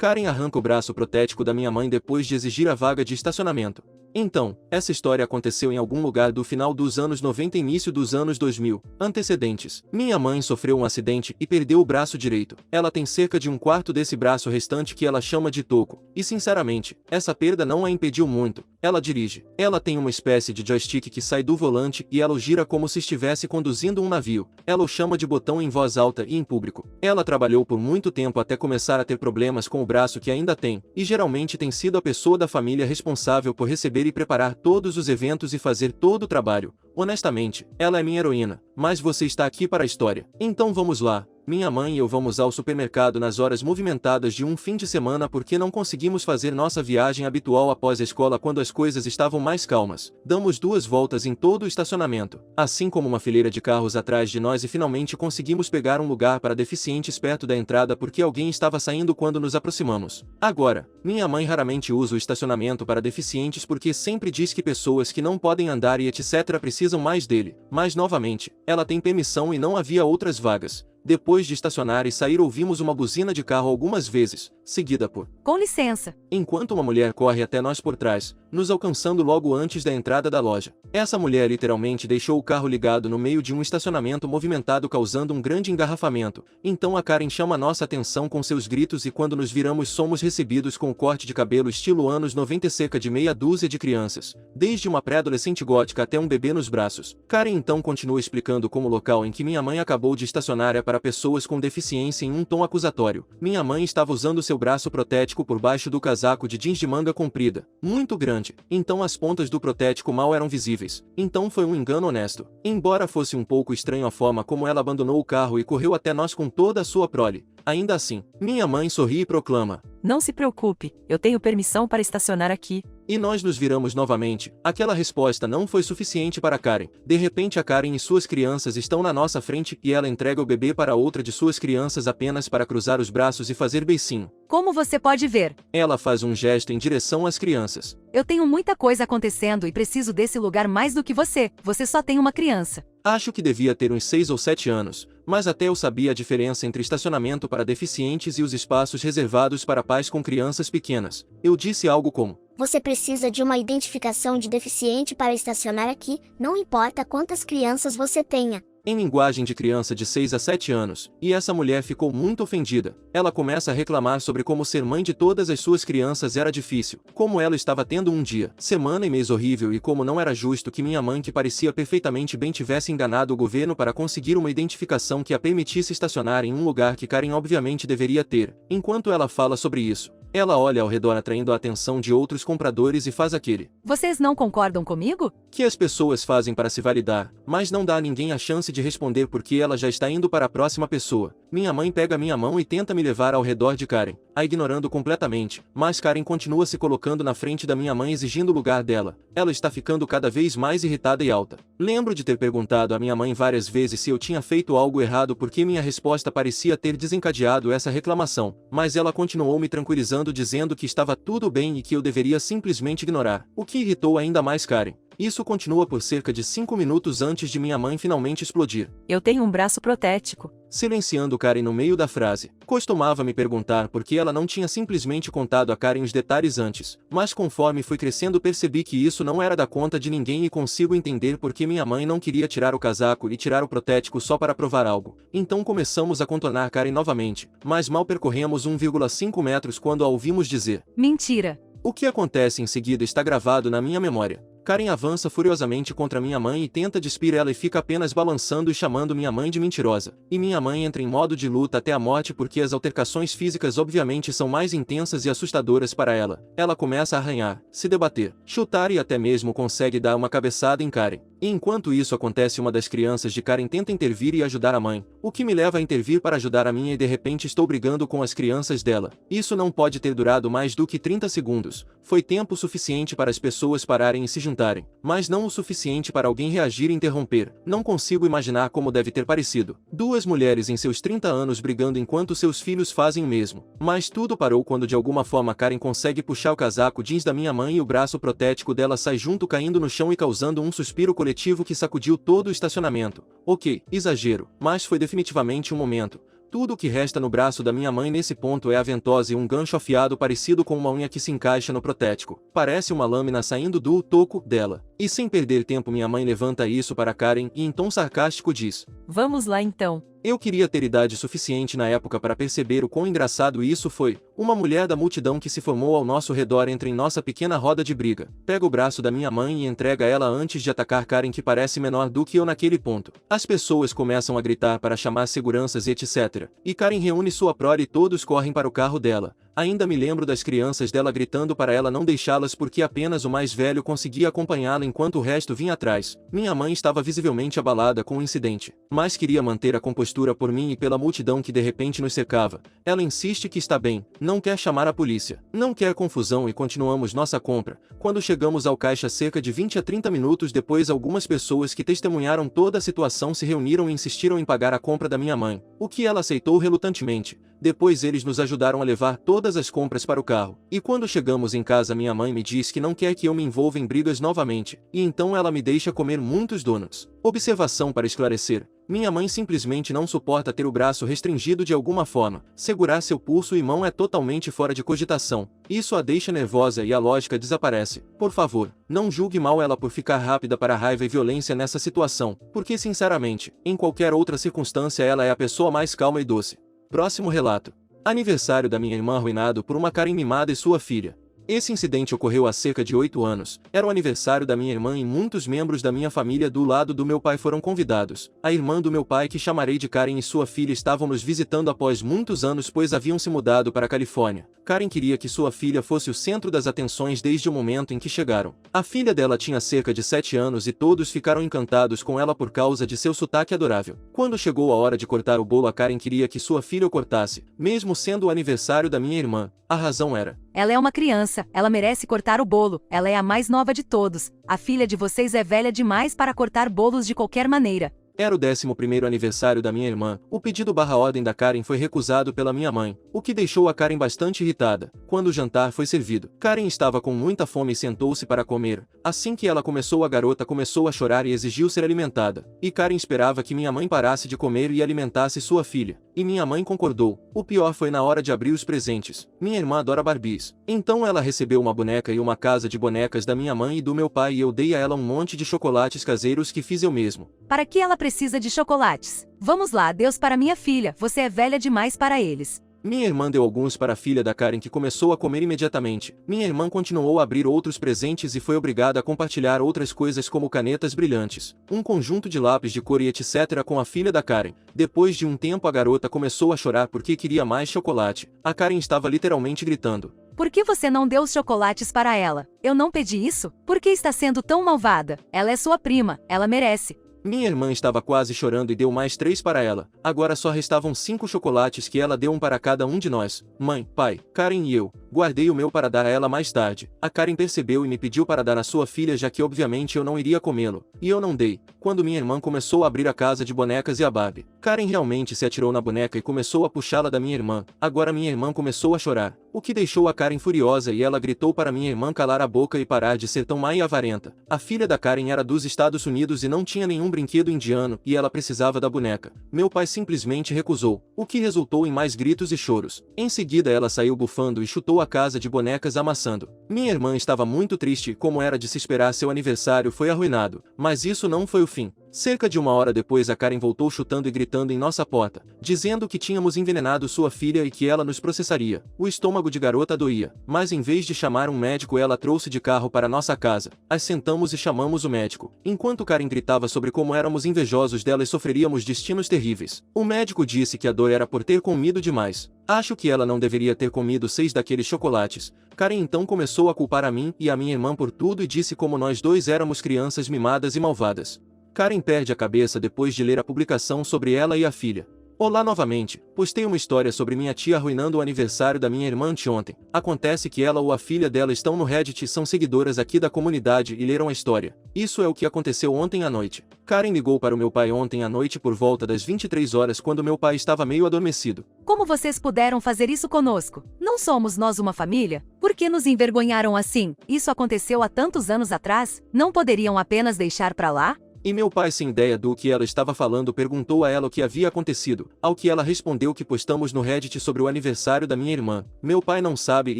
Karen arranca o braço protético da minha mãe depois de exigir a vaga de estacionamento. Então, essa história aconteceu em algum lugar do final dos anos 90 e início dos anos 2000. Antecedentes. Minha mãe sofreu um acidente e perdeu o braço direito. Ela tem cerca de um quarto desse braço restante que ela chama de toco. E sinceramente, essa perda não a impediu muito. Ela dirige. Ela tem uma espécie de joystick que sai do volante e ela o gira como se estivesse conduzindo um navio. Ela o chama de botão em voz alta e em público. Ela trabalhou por muito tempo até começar a ter problemas com o braço que ainda tem, e geralmente tem sido a pessoa da família responsável por receber e preparar todos os eventos e fazer todo o trabalho. Honestamente, ela é minha heroína, mas você está aqui para a história. Então vamos lá. Minha mãe e eu vamos ao supermercado nas horas movimentadas de um fim de semana porque não conseguimos fazer nossa viagem habitual após a escola quando as coisas estavam mais calmas. Damos 2 voltas em todo o estacionamento, assim como uma fileira de carros atrás de nós, e finalmente conseguimos pegar um lugar para deficientes perto da entrada porque alguém estava saindo quando nos aproximamos. Agora, minha mãe raramente usa o estacionamento para deficientes porque sempre diz que pessoas que não podem andar e etc. precisam mais dele, mas novamente, ela tem permissão e não havia outras vagas. Depois de estacionar e sair, ouvimos uma buzina de carro algumas vezes, seguida por "Com licença", enquanto uma mulher corre até nós por trás, nos alcançando logo antes da entrada da loja. Essa mulher literalmente deixou o carro ligado no meio de um estacionamento movimentado, causando um grande engarrafamento. Então a Karen chama nossa atenção com seus gritos e quando nos viramos somos recebidos com o corte de cabelo estilo anos 90 e cerca de meia dúzia de crianças, desde uma pré-adolescente gótica até um bebê nos braços. Karen então continua explicando como o local em que minha mãe acabou de estacionar é para pessoas com deficiência em um tom acusatório. Minha mãe estava usando seu braço protético por baixo do casaco de jeans de manga comprida, muito grande, então as pontas do protético mal eram visíveis. Então foi um engano honesto. Embora fosse um pouco estranho a forma como ela abandonou o carro e correu até nós com toda a sua prole, ainda assim, minha mãe sorri e proclama: "Não se preocupe, eu tenho permissão para estacionar aqui." E nós nos viramos novamente. Aquela resposta não foi suficiente para Karen. De repente a Karen e suas crianças estão na nossa frente e ela entrega o bebê para outra de suas crianças apenas para cruzar os braços e fazer beicinho. "Como você pode ver, Ela faz um gesto em direção às crianças. eu tenho muita coisa acontecendo e preciso desse lugar mais do que você. Você só tem uma criança." Acho que devia ter uns 6 ou 7 anos, mas até eu sabia a diferença entre estacionamento para deficientes e os espaços reservados para pais com crianças pequenas. Eu disse algo como: Você precisa de uma identificação de deficiente para estacionar aqui, não importa quantas crianças você tenha. em linguagem de criança de 6 a 7 anos, e essa mulher ficou muito ofendida. Ela começa a reclamar sobre como ser mãe de todas as suas crianças era difícil, como ela estava tendo um dia, semana e mês horrível e como não era justo que minha mãe, que parecia perfeitamente bem, tivesse enganado o governo para conseguir uma identificação que a permitisse estacionar em um lugar que Karen obviamente deveria ter. Enquanto ela fala sobre isso, ela olha ao redor atraindo a atenção de outros compradores e faz aquele "Vocês não concordam comigo?" que as pessoas fazem para se validar, mas não dá a ninguém a chance de responder porque ela já está indo para a próxima pessoa. Minha mãe pega minha mão e tenta me levar ao redor de Karen, a ignorando completamente, mas Karen continua se colocando na frente da minha mãe exigindo o lugar dela. Ela está ficando cada vez mais irritada e alta. Lembro de ter perguntado à minha mãe várias vezes se eu tinha feito algo errado porque minha resposta parecia ter desencadeado essa reclamação, mas ela continuou me tranquilizando dizendo que estava tudo bem e que eu deveria simplesmente ignorar, o que irritou ainda mais Karen. Isso continua por cerca de 5 minutos antes de minha mãe finalmente explodir, "Eu tenho um braço protético." silenciando Karen no meio da frase. Costumava me perguntar por que ela não tinha simplesmente contado a Karen os detalhes antes, mas conforme fui crescendo percebi que isso não era da conta de ninguém e consigo entender por que minha mãe não queria tirar o casaco e tirar o protético só para provar algo. Então começamos a contornar Karen novamente, mas mal percorremos 1,5 metros quando a ouvimos dizer: "Mentira." O que acontece em seguida está gravado na minha memória. Karen avança furiosamente contra minha mãe e tenta despir ela e fica apenas balançando e chamando minha mãe de mentirosa. E minha mãe entra em modo de luta até a morte porque as altercações físicas obviamente são mais intensas e assustadoras para ela. Ela começa a arranhar, se debater, chutar e até mesmo consegue dar uma cabeçada em Karen. E enquanto isso acontece, uma das crianças de Karen tenta intervir e ajudar a mãe, o que me leva a intervir para ajudar a minha e de repente estou brigando com as crianças dela. Isso não pode ter durado mais do que 30 segundos. Foi tempo suficiente para as pessoas pararem e se juntarem, mas não o suficiente para alguém reagir e interromper. Não consigo imaginar como deve ter parecido. 2 mulheres em seus 30 anos brigando enquanto seus filhos fazem o mesmo. Mas tudo parou quando de alguma forma Karen consegue puxar o casaco jeans da minha mãe e o braço protético dela sai junto, caindo no chão e causando um suspiro coletivo que sacudiu todo o estacionamento. Ok, exagero, mas foi definitivamente um momento. Tudo o que resta no braço da minha mãe nesse ponto é a ventosa e um gancho afiado parecido com uma unha que se encaixa no protético. Parece uma lâmina saindo do toco dela. E sem perder tempo minha mãe levanta isso para Karen e em tom sarcástico diz: Vamos lá então. Eu queria ter idade suficiente na época para perceber o quão engraçado isso foi. Uma mulher da multidão que se formou ao nosso redor entra em nossa pequena roda de briga, pega o braço da minha mãe e entrega ela antes de atacar Karen, que parece menor do que eu naquele ponto. As pessoas começam a gritar para chamar seguranças e etc. E Karen reúne sua prole e todos correm para o carro dela. Ainda me lembro das crianças dela gritando para ela não deixá-las porque apenas o mais velho conseguia acompanhá-la enquanto o resto vinha atrás. Minha mãe estava visivelmente abalada com o incidente, mas queria manter a compostura por mim e pela multidão que de repente nos cercava. Ela insiste que está bem, não quer chamar a polícia, não quer confusão e continuamos nossa compra. Quando chegamos ao caixa cerca de 20 a 30 minutos depois, algumas pessoas que testemunharam toda a situação se reuniram e insistiram em pagar a compra da minha mãe, o que ela aceitou relutantemente. Depois eles nos ajudaram a levar todas as compras para o carro. E quando chegamos em casa minha mãe me diz que não quer que eu me envolva em brigas novamente, e então ela me deixa comer muitos donuts. Observação para esclarecer: minha mãe simplesmente não suporta ter o braço restringido de alguma forma. Segurar seu pulso e mão é totalmente fora de cogitação. Isso a deixa nervosa e a lógica desaparece. Por favor, não julgue mal ela por ficar rápida para a raiva e violência nessa situação, porque sinceramente, em qualquer outra circunstância ela é a pessoa mais calma e doce. Próximo relato. Aniversário da minha irmã arruinado por uma Karen mimada e sua filha. Esse incidente ocorreu há cerca de 8 anos. Era o aniversário da minha irmã e muitos membros da minha família do lado do meu pai foram convidados. A irmã do meu pai, que chamarei de Karen, e sua filha estavam nos visitando após muitos anos, pois haviam se mudado para a Califórnia. Karen queria que sua filha fosse o centro das atenções desde o momento em que chegaram. A filha dela tinha cerca de 7 anos e todos ficaram encantados com ela por causa de seu sotaque adorável. Quando chegou a hora de cortar o bolo, a Karen queria que sua filha o cortasse, mesmo sendo o aniversário da minha irmã. A razão era: ela é uma criança, ela merece cortar o bolo, ela é a mais nova de todos. A filha de vocês é velha demais para cortar bolos de qualquer maneira. Era o 11º aniversário da minha irmã. O pedido/ordem da Karen foi recusado pela minha mãe, o que deixou a Karen bastante irritada. Quando o jantar foi servido, Karen estava com muita fome e sentou-se para comer. Assim que ela começou, a garota começou a chorar e exigiu ser alimentada. E Karen esperava que minha mãe parasse de comer e alimentasse sua filha. E minha mãe concordou. O pior foi na hora de abrir os presentes. Minha irmã adora Barbies. Então ela recebeu uma boneca e uma casa de bonecas da minha mãe e do meu pai, e eu dei a ela um monte de chocolates caseiros que fiz eu mesmo. Para que ela precisa de chocolates? Vamos lá, Deus, para minha filha, você é velha demais para eles. Minha irmã deu alguns para a filha da Karen, que começou a comer imediatamente. Minha irmã continuou a abrir outros presentes e foi obrigada a compartilhar outras coisas como canetas brilhantes, um conjunto de lápis de cor e etc. com a filha da Karen. Depois de um tempo a garota começou a chorar porque queria mais chocolate. A Karen estava literalmente gritando: Por que você não deu os chocolates para ela? Eu não pedi isso? Por que está sendo tão malvada? Ela é sua prima, ela merece. Minha irmã estava quase chorando e deu mais 3 para ela. Agora só restavam 5 chocolates que ela deu, um para cada um de nós. Mãe, pai, Karen e eu. Guardei o meu para dar a ela mais tarde. A Karen percebeu e me pediu para dar à sua filha, já que obviamente eu não iria comê-lo. E eu não dei. Quando minha irmã começou a abrir a casa de bonecas e a Barbie, Karen realmente se atirou na boneca e começou a puxá-la da minha irmã. Agora minha irmã começou a chorar, o que deixou a Karen furiosa, e ela gritou para minha irmã calar a boca e parar de ser tão má e avarenta. A filha da Karen era dos Estados Unidos e não tinha nenhum brinquedo indiano, e ela precisava da boneca. Meu pai simplesmente recusou, o que resultou em mais gritos e choros. Em seguida ela saiu bufando e chutou a casa de bonecas, amassando. Minha irmã estava muito triste e, como era de se esperar, seu aniversário foi arruinado. Mas isso não foi o fim. Cerca de 1 hora depois, a Karen voltou chutando e gritando em nossa porta, dizendo que tínhamos envenenado sua filha e que ela nos processaria. O estômago de garota doía, mas em vez de chamar um médico, ela trouxe de carro para nossa casa. As sentamos e chamamos o médico. Enquanto Karen gritava sobre como éramos invejosos dela e sofreríamos destinos terríveis, o médico disse que a dor era por ter comido demais. Acho que ela não deveria ter comido 6 daqueles chocolates. Karen então começou a culpar a mim e a minha irmã por tudo e disse como nós dois éramos crianças mimadas e malvadas. Karen perde a cabeça depois de ler a publicação sobre ela e a filha. Olá novamente, postei uma história sobre minha tia arruinando o aniversário da minha irmã anteontem. Acontece que ela ou a filha dela estão no Reddit e são seguidoras aqui da comunidade e leram a história. Isso é o que aconteceu ontem à noite. Karen ligou para o meu pai ontem à noite por volta das 23 horas, quando meu pai estava meio adormecido. Como vocês puderam fazer isso conosco? Não somos nós uma família? Por que nos envergonharam assim? Isso aconteceu há tantos anos atrás? Não poderiam apenas deixar pra lá? E meu pai, sem ideia do que ela estava falando, perguntou a ela o que havia acontecido, ao que ela respondeu que postamos no Reddit sobre o aniversário da minha irmã. Meu pai não sabe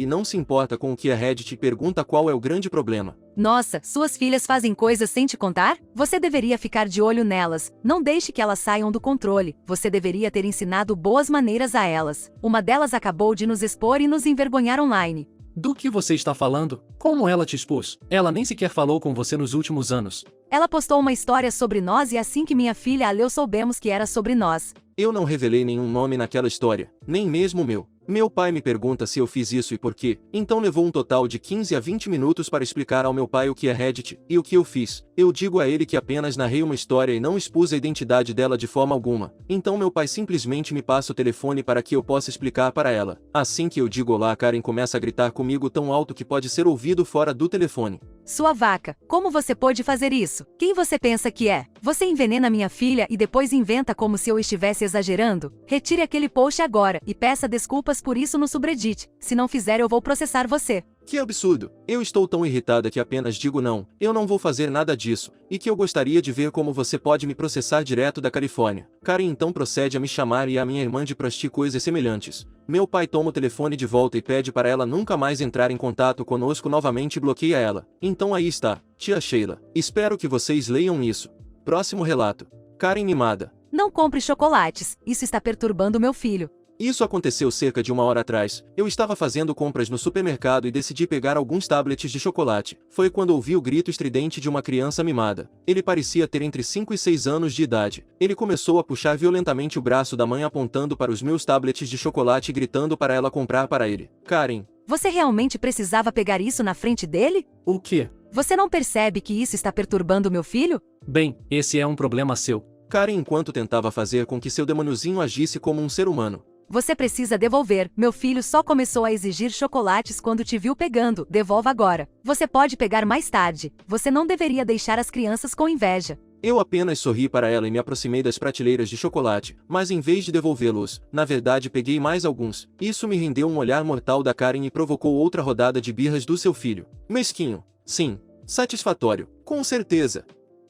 e não se importa com o que a Reddit pergunta qual é o grande problema. Nossa, suas filhas fazem coisas sem te contar? Você deveria ficar de olho nelas. Não deixe que elas saiam do controle. Você deveria ter ensinado boas maneiras a elas. Uma delas acabou de nos expor e nos envergonhar online. Do que você está falando? Como ela te expôs? Ela nem sequer falou com você nos últimos anos. Ela postou uma história sobre nós e assim que minha filha a leu soubemos que era sobre nós. Eu não revelei nenhum nome naquela história, nem mesmo o meu. Meu pai me pergunta se eu fiz isso e por quê, então levou um total de 15 a 20 minutos para explicar ao meu pai o que é Reddit e o que eu fiz. Eu digo a ele que apenas narrei uma história e não expus a identidade dela de forma alguma. Então meu pai simplesmente me passa o telefone para que eu possa explicar para ela. Assim que eu digo olá, Karen começa a gritar comigo tão alto que pode ser ouvido fora do telefone. Sua vaca, como você pôde fazer isso? Quem você pensa que é? Você envenena minha filha e depois inventa como se eu estivesse exagerando? Retire aquele post agora e peça desculpas por isso no subreddit. Se não fizer, eu vou processar você. Que absurdo! Eu estou tão irritada que apenas digo não, eu não vou fazer nada disso, e que eu gostaria de ver como você pode me processar direto da Califórnia. Karen então procede a me chamar e a minha irmã de prostir coisas semelhantes. Meu pai toma o telefone de volta e pede para ela nunca mais entrar em contato conosco novamente e bloqueia ela. Então aí está, tia Sheila. Espero que vocês leiam isso. Próximo relato. Karen mimada. Não compre chocolates, isso está perturbando meu filho. Isso aconteceu cerca de 1 hora atrás. Eu estava fazendo compras no supermercado e decidi pegar alguns tablets de chocolate. Foi quando ouvi o grito estridente de uma criança mimada. Ele parecia ter entre 5 e 6 anos de idade. Ele começou a puxar violentamente o braço da mãe apontando para os meus tablets de chocolate e gritando para ela comprar para ele. Karen. Você realmente precisava pegar isso na frente dele? O quê? Você não percebe que isso está perturbando meu filho? Bem, esse é um problema seu. Karen enquanto tentava fazer com que seu demôniozinho agisse como um ser humano. Você precisa devolver. Meu filho só começou a exigir chocolates quando te viu pegando. Devolva agora. Você pode pegar mais tarde. Você não deveria deixar as crianças com inveja. Eu apenas sorri para ela e me aproximei das prateleiras de chocolate, mas em vez de devolvê-los, na verdade peguei mais alguns. Isso me rendeu um olhar mortal da Karen e provocou outra rodada de birras do seu filho. Mesquinho. Sim. Satisfatório. Com certeza.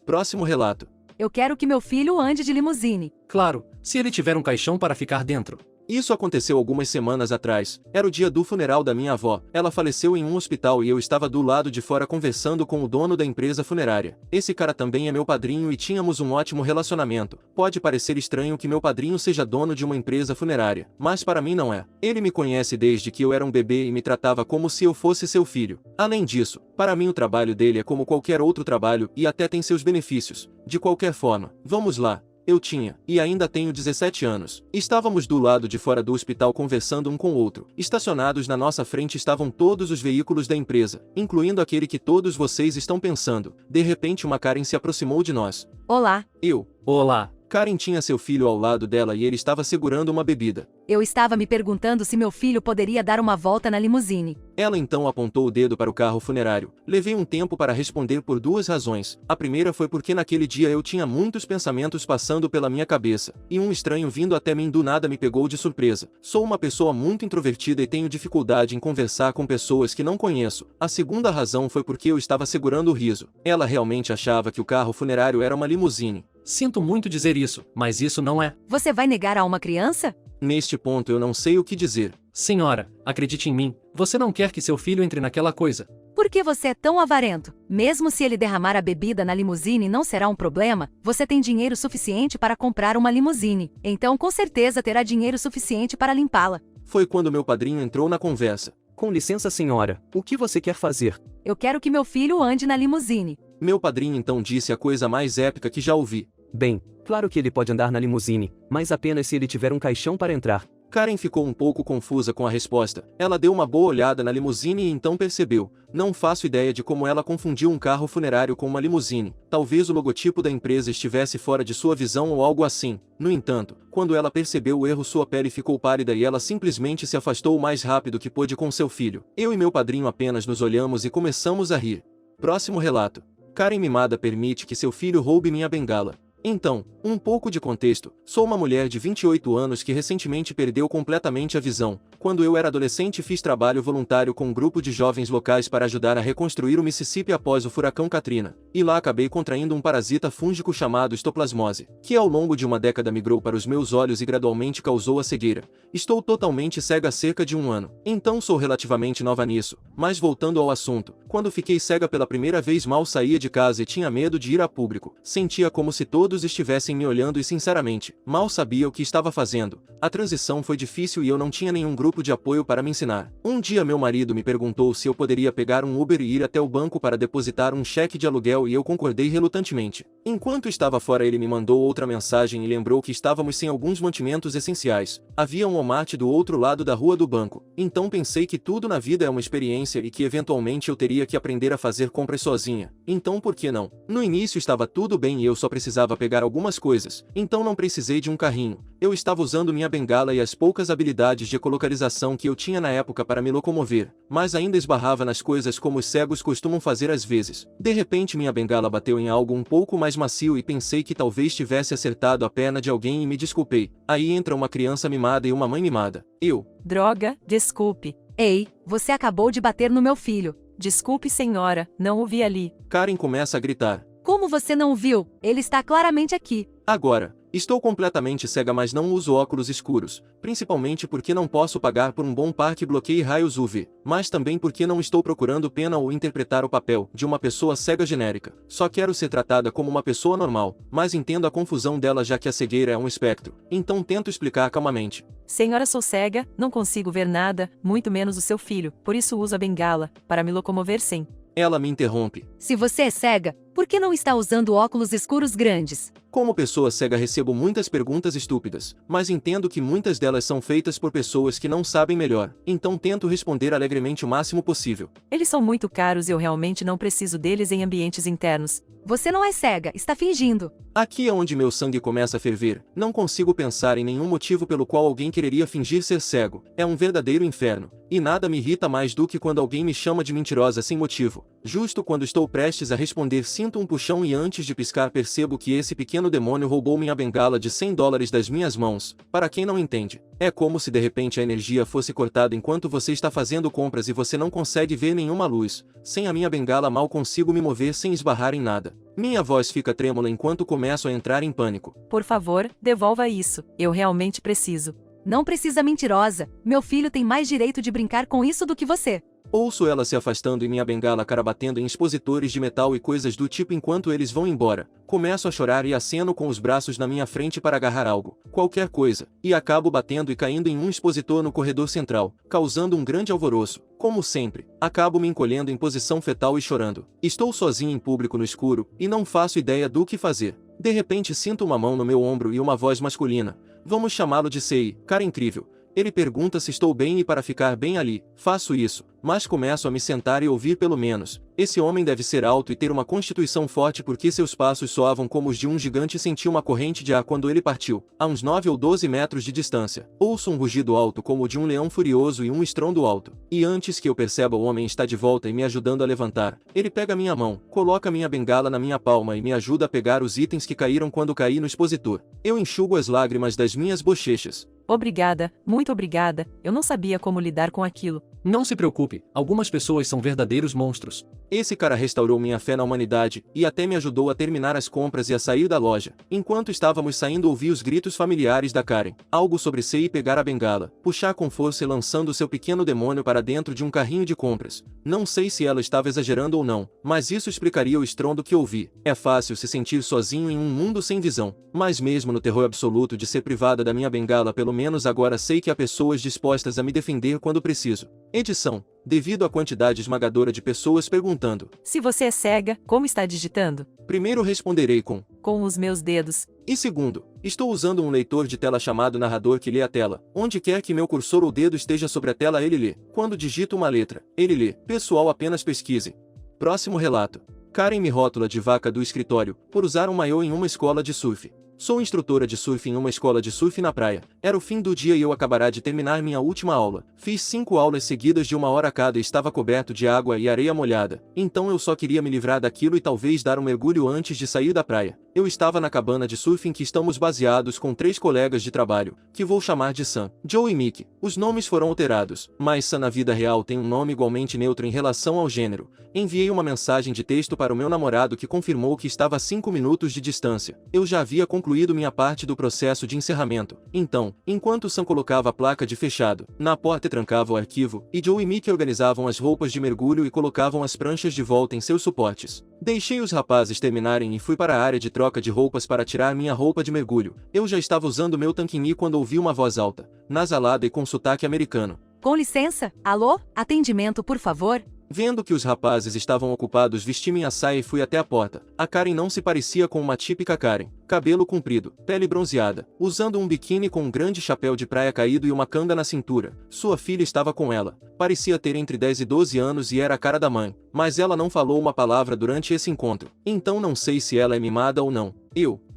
Próximo relato. Eu quero que meu filho ande de limusine. Claro, se ele tiver um caixão para ficar dentro. Isso aconteceu algumas semanas atrás. Era o dia do funeral da minha avó. Ela faleceu em um hospital e eu estava do lado de fora conversando com o dono da empresa funerária. Esse cara também é meu padrinho e tínhamos um ótimo relacionamento. Pode parecer estranho que meu padrinho seja dono de uma empresa funerária, mas para mim não é. Ele me conhece desde que eu era um bebê e me tratava como se eu fosse seu filho. Além disso, para mim o trabalho dele é como qualquer outro trabalho e até tem seus benefícios. De qualquer forma, vamos lá. Eu tinha, e ainda tenho 17 anos. Estávamos do lado de fora do hospital conversando um com o outro. Estacionados na nossa frente estavam todos os veículos da empresa, incluindo aquele que todos vocês estão pensando. De repente uma Karen se aproximou de nós. Olá. Olá. Karen tinha seu filho ao lado dela e ele estava segurando uma bebida. Eu estava me perguntando se meu filho poderia dar uma volta na limusine. Ela então apontou o dedo para o carro funerário. Levei um tempo para responder por 2 razões. A primeira foi porque naquele dia eu tinha muitos pensamentos passando pela minha cabeça, e um estranho vindo até mim do nada me pegou de surpresa. Sou uma pessoa muito introvertida e tenho dificuldade em conversar com pessoas que não conheço. A segunda razão foi porque eu estava segurando o riso. Ela realmente achava que o carro funerário era uma limusine. Sinto muito dizer isso, mas isso não é. Você vai negar a uma criança? Neste ponto eu não sei o que dizer. Senhora, acredite em mim, você não quer que seu filho entre naquela coisa. Por que você é tão avarento? Mesmo se ele derramar a bebida na limusine não será um problema, você tem dinheiro suficiente para comprar uma limusine. Então com certeza terá dinheiro suficiente para limpá-la. Foi quando meu padrinho entrou na conversa. Com licença, senhora, o que você quer fazer? Eu quero que meu filho ande na limusine. Meu padrinho então disse a coisa mais épica que já ouvi. Bem, claro que ele pode andar na limusine, mas apenas se ele tiver um caixão para entrar. Karen ficou um pouco confusa com a resposta. Ela deu uma boa olhada na limusine e então percebeu. Não faço ideia de como ela confundiu um carro funerário com uma limusine. Talvez o logotipo da empresa estivesse fora de sua visão ou algo assim. No entanto, quando ela percebeu o erro, sua pele ficou pálida e ela simplesmente se afastou o mais rápido que pôde com seu filho. Eu e meu padrinho apenas nos olhamos e começamos a rir. Próximo relato. Karen mimada permite que seu filho roube minha bengala. Então, um pouco de contexto. Sou uma mulher de 28 anos que recentemente perdeu completamente a visão. Quando eu era adolescente, fiz trabalho voluntário com um grupo de jovens locais para ajudar a reconstruir o Mississippi após o furacão Katrina. E lá acabei contraindo um parasita fúngico chamado histoplasmose, que ao longo de uma década migrou para os meus olhos e gradualmente causou a cegueira. Estou totalmente cega há cerca de 1 ano. Então sou relativamente nova nisso. Mas voltando ao assunto, quando fiquei cega pela primeira vez mal saía de casa e tinha medo de ir a público. Sentia como se todos estivessem me olhando e sinceramente, mal sabia o que estava fazendo. A transição foi difícil e eu não tinha nenhum grupo de apoio para me ensinar. Um dia meu marido me perguntou se eu poderia pegar um Uber e ir até o banco para depositar um cheque de aluguel e eu concordei relutantemente. Enquanto estava fora ele me mandou outra mensagem e lembrou que estávamos sem alguns mantimentos essenciais. Havia um Walmart do outro lado da rua do banco. Então pensei que tudo na vida é uma experiência e que eventualmente eu teria que aprender a fazer compras sozinha. Então por que não? No início estava tudo bem e eu só precisava pegar algumas coisas, então não precisei de um carrinho. Eu estava usando minha bengala e as poucas habilidades de ecolocalização que eu tinha na época para me locomover, mas ainda esbarrava nas coisas como os cegos costumam fazer às vezes. De repente minha bengala bateu em algo um pouco mais macio e pensei que talvez tivesse acertado a perna de alguém e me desculpei. Aí entra uma criança mimada e uma mãe mimada. Droga, desculpe. Ei, você acabou de bater no meu filho. Desculpe, senhora, não o vi ali. Karen começa a gritar. Como você não viu? Ele está claramente aqui. Agora, estou completamente cega, mas não uso óculos escuros, principalmente porque não posso pagar por um bom par que bloqueie raios UV, mas também porque não estou procurando pena ou interpretar o papel de uma pessoa cega genérica. Só quero ser tratada como uma pessoa normal, mas entendo a confusão dela já que a cegueira é um espectro, então tento explicar calmamente. Senhora, sou cega, não consigo ver nada, muito menos o seu filho, por isso uso a bengala, para me locomover sem. Ela me interrompe. Se você é cega, por que não está usando óculos escuros grandes? Como pessoa cega recebo muitas perguntas estúpidas, mas entendo que muitas delas são feitas por pessoas que não sabem melhor, então tento responder alegremente o máximo possível. Eles são muito caros e eu realmente não preciso deles em ambientes internos. Você não é cega, está fingindo. Aqui é onde meu sangue começa a ferver. Não consigo pensar em nenhum motivo pelo qual alguém quereria fingir ser cego. É um verdadeiro inferno. E nada me irrita mais do que quando alguém me chama de mentirosa sem motivo. Justo quando estou prestes a responder, sinto um puxão e antes de piscar percebo que esse pequeno demônio roubou minha bengala de $100 das minhas mãos. Para quem não entende, é como se de repente a energia fosse cortada enquanto você está fazendo compras e você não consegue ver nenhuma luz. Sem a minha bengala mal consigo me mover sem esbarrar em nada. Minha voz fica trêmula enquanto começo a entrar em pânico. Por favor, devolva isso. Eu realmente preciso. Não precisa, mentirosa. Meu filho tem mais direito de brincar com isso do que você. Ouço ela se afastando e minha bengala cara batendo em expositores de metal e coisas do tipo enquanto eles vão embora. Começo a chorar e aceno com os braços na minha frente para agarrar algo, qualquer coisa, e acabo batendo e caindo em um expositor no corredor central, causando um grande alvoroço. Como sempre, acabo me encolhendo em posição fetal e chorando. Estou sozinho em público no escuro, e não faço ideia do que fazer. De repente sinto uma mão no meu ombro e uma voz masculina. Vamos chamá-lo de Sei, cara incrível. Ele pergunta se estou bem e para ficar bem ali, faço isso, mas começo a me sentar e ouvir pelo menos. Esse homem deve ser alto e ter uma constituição forte porque seus passos soavam como os de um gigante e senti uma corrente de ar quando ele partiu, a uns 9 ou 12 metros de distância. Ouço um rugido alto como o de um leão furioso e um estrondo alto. E antes que eu perceba o homem está de volta e me ajudando a levantar. Ele pega minha mão, coloca minha bengala na minha palma e me ajuda a pegar os itens que caíram quando caí no expositor. Eu enxugo as lágrimas das minhas bochechas. Obrigada, muito obrigada, eu não sabia como lidar com aquilo. Não se preocupe, algumas pessoas são verdadeiros monstros. Esse cara restaurou minha fé na humanidade, e até me ajudou a terminar as compras e a sair da loja. Enquanto estávamos saindo ouvi os gritos familiares da Karen. Algo sobre Sei e pegar a bengala, puxar com força e lançando seu pequeno demônio para dentro de um carrinho de compras. Não sei se ela estava exagerando ou não, mas isso explicaria o estrondo que ouvi. É fácil se sentir sozinho em um mundo sem visão. Mas mesmo no terror absoluto de ser privada da minha bengala, pelo menos agora sei que há pessoas dispostas a me defender quando preciso. Edição. Devido à quantidade esmagadora de pessoas perguntando. Se você é cega, como está digitando? Primeiro responderei com os meus dedos. E segundo, estou usando um leitor de tela chamado narrador que lê a tela. Onde quer que meu cursor ou dedo esteja sobre a tela ele lê. Quando digito uma letra, ele lê. Pessoal, apenas pesquise. Próximo relato. Karen me rótula de vaca do escritório, por usar um maiô em uma escola de surf. Sou instrutora de surf em uma escola de surf na praia. Era o fim do dia e eu acabará de terminar minha última aula. Fiz 5 aulas seguidas de 1 hora cada e estava coberto de água e areia molhada. Então eu só queria me livrar daquilo e talvez dar um mergulho antes de sair da praia. Eu estava na cabana de surf em que estamos baseados com 3 colegas de trabalho, que vou chamar de Sam, Joe e Mickey. Os nomes foram alterados, mas Sam na vida real tem um nome igualmente neutro em relação ao gênero. Enviei uma mensagem de texto para o meu namorado que confirmou que estava a 5 minutos de distância. Eu já havia concluído minha parte do processo de encerramento. Então, enquanto Sam colocava a placa de fechado na porta e trancava o arquivo, e Joe e Mickey organizavam as roupas de mergulho e colocavam as pranchas de volta em seus suportes. Deixei os rapazes terminarem e fui para a área de troca de roupas para tirar minha roupa de mergulho. Eu já estava usando meu tanquini quando ouvi uma voz alta, nasalada e com sotaque americano. Com licença, alô? Atendimento, por favor? Vendo que os rapazes estavam ocupados, vesti minha saia e fui até a porta. A Karen não se parecia com uma típica Karen. Cabelo comprido, pele bronzeada, usando um biquíni com um grande chapéu de praia caído e uma canga na cintura. Sua filha estava com ela. Parecia ter entre 10 e 12 anos e era a cara da mãe. Mas ela não falou uma palavra durante esse encontro. Então não sei se ela é mimada ou não.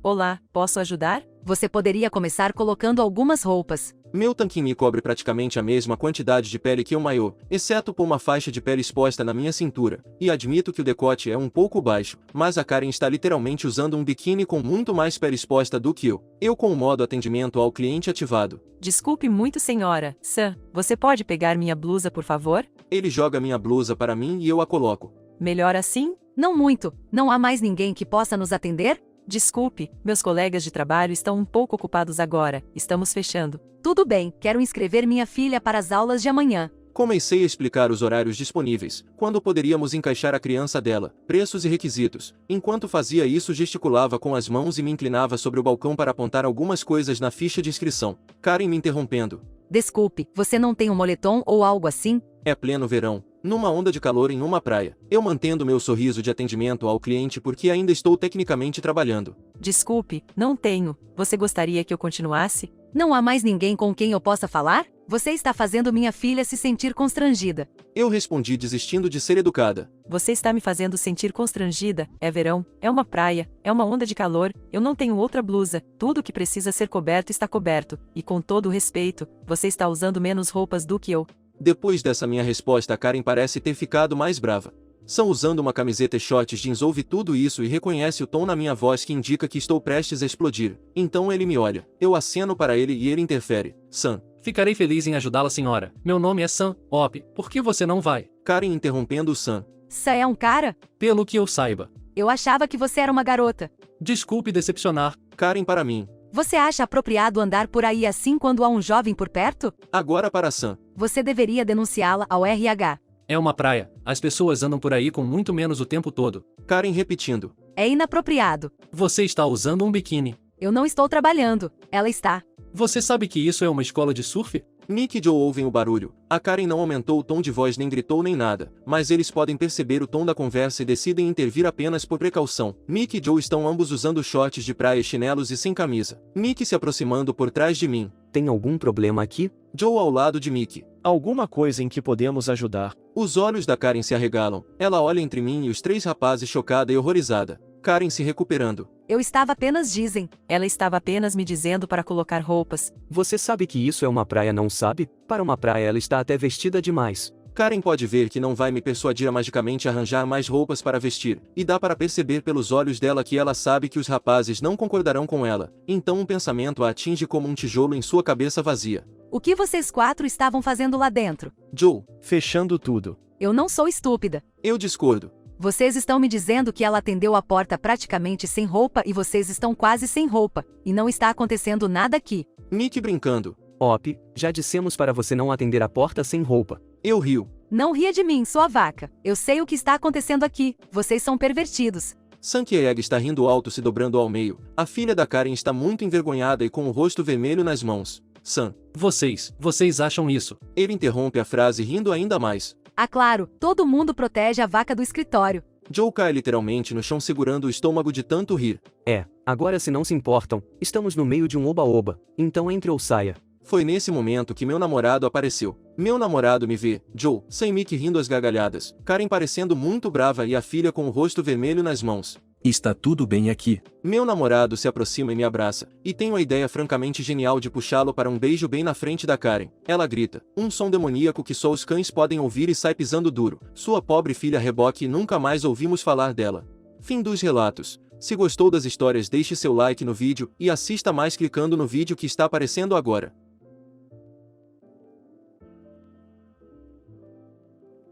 Olá, posso ajudar? Você poderia começar colocando algumas roupas. Meu tanquini cobre praticamente a mesma quantidade de pele que o maiô, exceto por uma faixa de pele exposta na minha cintura, e admito que o decote é um pouco baixo, mas a Karen está literalmente usando um biquíni com muito mais pele exposta do que eu. Eu com o modo atendimento ao cliente ativado. Desculpe muito, senhora. Sam, você pode pegar minha blusa, por favor? Ele joga minha blusa para mim e eu a coloco. Melhor assim? Não muito. Não há mais ninguém que possa nos atender? Desculpe, meus colegas de trabalho estão um pouco ocupados agora. Estamos fechando. Tudo bem, quero inscrever minha filha para as aulas de amanhã. Comecei a explicar os horários disponíveis, quando poderíamos encaixar a criança dela, preços e requisitos. Enquanto fazia isso, gesticulava com as mãos e me inclinava sobre o balcão para apontar algumas coisas na ficha de inscrição. Karen me interrompendo. Desculpe, você não tem um moletom ou algo assim? É pleno verão, numa onda de calor em uma praia. Eu mantendo meu sorriso de atendimento ao cliente porque ainda estou tecnicamente trabalhando. Desculpe, não tenho. Você gostaria que eu continuasse? Não há mais ninguém com quem eu possa falar? Você está fazendo minha filha se sentir constrangida. Eu respondi desistindo de ser educada. Você está me fazendo sentir constrangida. É verão, é uma praia, é uma onda de calor, eu não tenho outra blusa, tudo que precisa ser coberto está coberto, e com todo o respeito, você está usando menos roupas do que eu. Depois dessa minha resposta, a Karen parece ter ficado mais brava. São usando uma camiseta e shorts jeans, ouve tudo isso e reconhece o tom na minha voz que indica que estou prestes a explodir. Então ele me olha. Eu aceno para ele e ele interfere. Sam. Ficarei feliz em ajudá-la, senhora. Meu nome é Sam. Por que você não vai? Karen interrompendo o Sam. Sam é um cara? Pelo que eu saiba. Eu achava que você era uma garota. Desculpe decepcionar. Karen para mim. Você acha apropriado andar por aí assim quando há um jovem por perto? Agora para Sam. Você deveria denunciá-la ao RH. É uma praia. As pessoas andam por aí com muito menos o tempo todo. Karen repetindo. É inapropriado. Você está usando um biquíni. Eu não estou trabalhando. Ela está. Você sabe que isso é uma escola de surf? Nick e Joe ouvem o barulho. A Karen não aumentou o tom de voz nem gritou nem nada, mas eles podem perceber o tom da conversa e decidem intervir apenas por precaução. Nick e Joe estão ambos usando shorts de praia, chinelos e sem camisa. Nick se aproximando por trás de mim. Tem algum problema aqui? Joe ao lado de Nick. Alguma coisa em que podemos ajudar? Os olhos da Karen se arregalam. Ela olha entre mim e os 3 rapazes chocada e horrorizada. Karen se recuperando. Eu estava apenas dizem. Ela estava apenas me dizendo para colocar roupas. Você sabe que isso é uma praia, não sabe? Para uma praia ela está até vestida demais. Karen pode ver que não vai me persuadir a magicamente arranjar mais roupas para vestir, e dá para perceber pelos olhos dela que ela sabe que os rapazes não concordarão com ela, então um pensamento a atinge como um tijolo em sua cabeça vazia. O que vocês 4 estavam fazendo lá dentro? Joe. Fechando tudo. Eu não sou estúpida. Eu discordo. Vocês estão me dizendo que ela atendeu a porta praticamente sem roupa e vocês estão quase sem roupa, e não está acontecendo nada aqui. Nick brincando. Já dissemos para você não atender a porta sem roupa. Eu rio. Não ria de mim, sua vaca. Eu sei o que está acontecendo aqui. Vocês são pervertidos. Santiago está rindo alto, se dobrando ao meio. A filha da Karen está muito envergonhada e com o rosto vermelho nas mãos. Sam. Vocês acham isso? Ele interrompe a frase rindo ainda mais. Ah, claro, todo mundo protege a vaca do escritório. Joe cai literalmente no chão segurando o estômago de tanto rir. Agora se não se importam, estamos no meio de um oba-oba, então entre ou saia. Foi nesse momento que meu namorado apareceu. Meu namorado me vê, Joe, sem Mick rindo às gargalhadas, Karen parecendo muito brava e a filha com o rosto vermelho nas mãos. Está tudo bem aqui. Meu namorado se aproxima e me abraça, e tenho a ideia francamente genial de puxá-lo para um beijo bem na frente da Karen. Ela grita, um som demoníaco que só os cães podem ouvir e sai pisando duro. Sua pobre filha reboque e nunca mais ouvimos falar dela. Fim dos relatos. Se gostou das histórias, deixe seu like no vídeo e assista mais clicando no vídeo que está aparecendo agora.